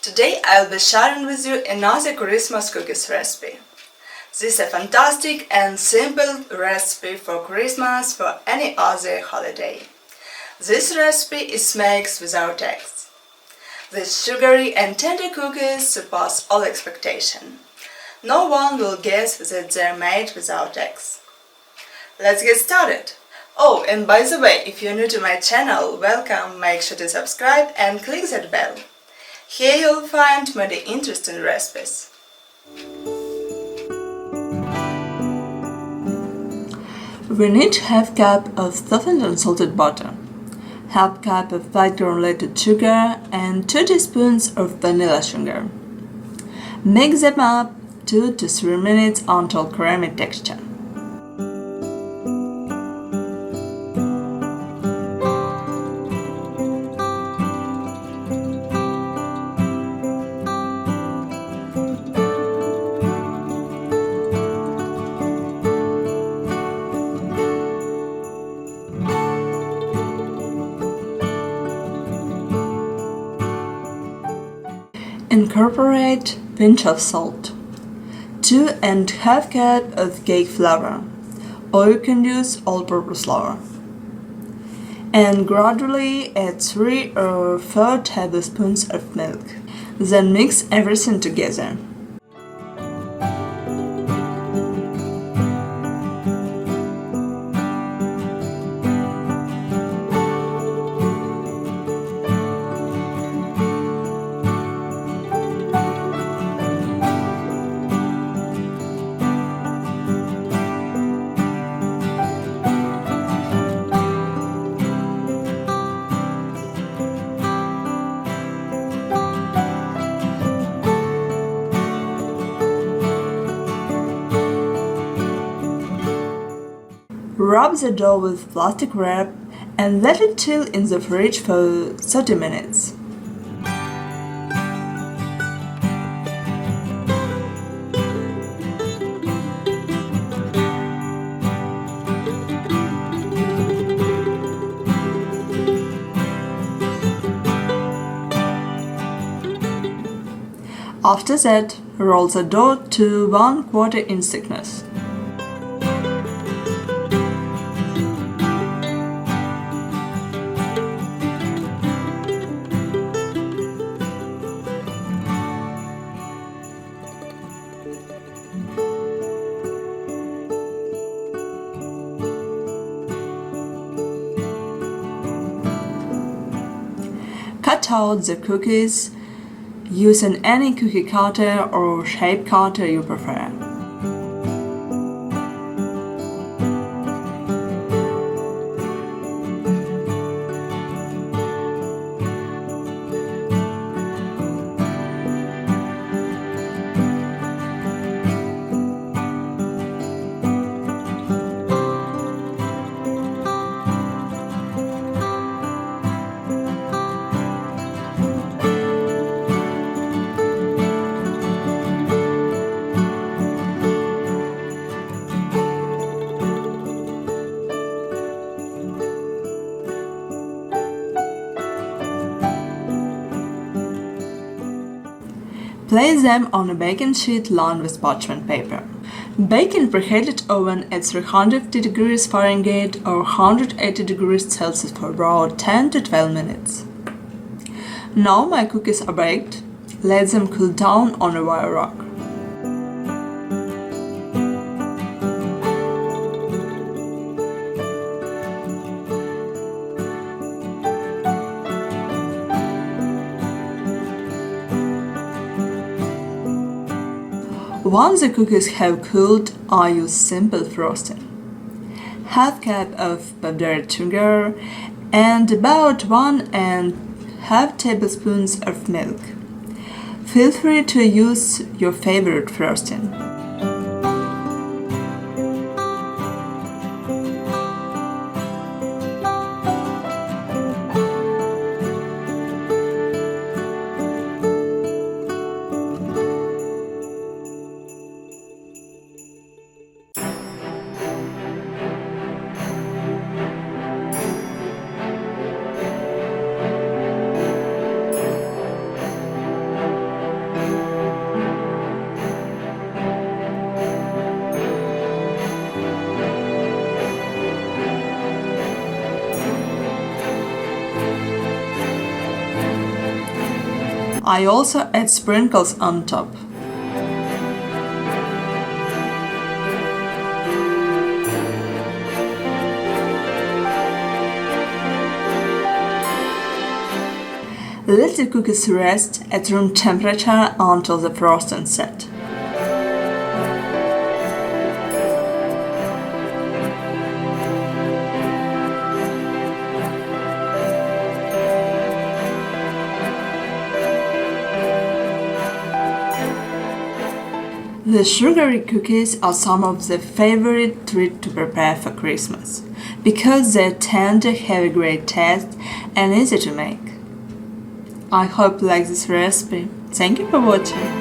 Today I'll be sharing with you another Christmas cookies recipe. This is a fantastic and simple recipe for Christmas for any other holiday. This recipe is made without eggs. These sugary and tender cookies surpass all expectation. No one will guess that they're made without eggs. Let's get started! Oh, and by the way, if you're new to my channel, welcome, make sure to subscribe and click that bell. Here you'll find many interesting recipes. We need half cup of softened unsalted butter, half cup of white granulated sugar and 2 teaspoons of vanilla sugar. Mix them up 2 to 3 minutes until creamy texture. Incorporate pinch of salt, 2½ cup of cake flour, or you can use all-purpose flour, and gradually add 3 or 4 tablespoons of milk. Then mix everything together. Rub the dough with plastic wrap and let it chill in the fridge for 30 minutes. After that, roll the dough to 1/4 inch thickness. Cut out the cookies using any cookie cutter or shape cutter you prefer. Place them on a baking sheet lined with parchment paper. Bake in preheated oven at 350 degrees Fahrenheit or 180 degrees Celsius for about 10 to 12 minutes. Now my cookies are baked. Let them cool down on a wire rack. Once the cookies have cooled, I use simple frosting. Half cup of powdered sugar and about 1½ tablespoons of milk. Feel free to use your favorite frosting. I also add sprinkles on top. Let the cookies rest at room temperature until the frosting set. The sugary cookies are some of the favorite treat to prepare for Christmas because they tend to have a great taste and easy to make. I hope you like this recipe. Thank you for watching.